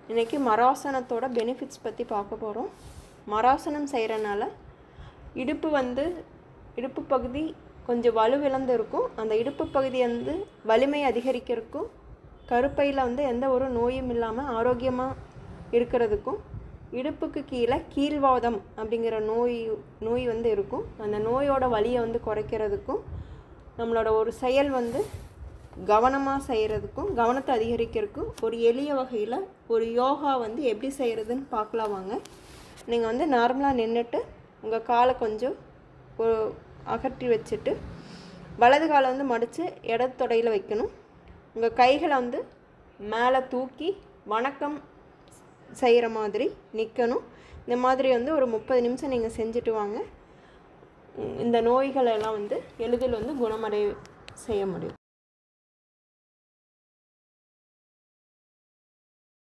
இன்றைக்கி மராசனத்தோட பெனிஃபிட்ஸ் பற்றி பார்க்க போகிறோம். மராசனம் செய்கிறனால இடுப்பு பகுதி கொஞ்சம் வலுவிழந்து இருக்கும். அந்த இடுப்பு பகுதி வலிமை அதிகரிக்கிறதுக்கும், கருப்பையில் எந்த ஒரு நோயும் இல்லாமல் ஆரோக்கியமாக இருக்கிறதுக்கும், இடுப்புக்கு கீழே கீழ்வாதம் அப்படிங்கிற நோய் இருக்கும். அந்த நோயோட வலியை குறைக்கிறதுக்கும், நம்மளோட ஒரு செயல் கவனமாக செய்கிறதுக்கும், கவனத்தை அதிகரிக்கிறதுக்கும் ஒரு எளிய வகையில் ஒரு யோகா எப்படி செய்கிறதுன்னு பார்க்கலாம் வாங்க. நீங்கள் நார்மலாக நின்றுட்டு உங்கள் காலை கொஞ்சம் அகற்றி வச்சுட்டு வலது காலை மடித்து இடது தொடையில் வைக்கணும். உங்கள் கைகளை மேலே தூக்கி வணக்கம் செய்கிற மாதிரி நிற்கணும். இந்த மாதிரி ஒரு 30 நிமிஷம் நீங்கள் செஞ்சுட்டு வாங்க. இந்த நோய்களெல்லாம் எளிதில் குணமடைய செய்ய முடியும்.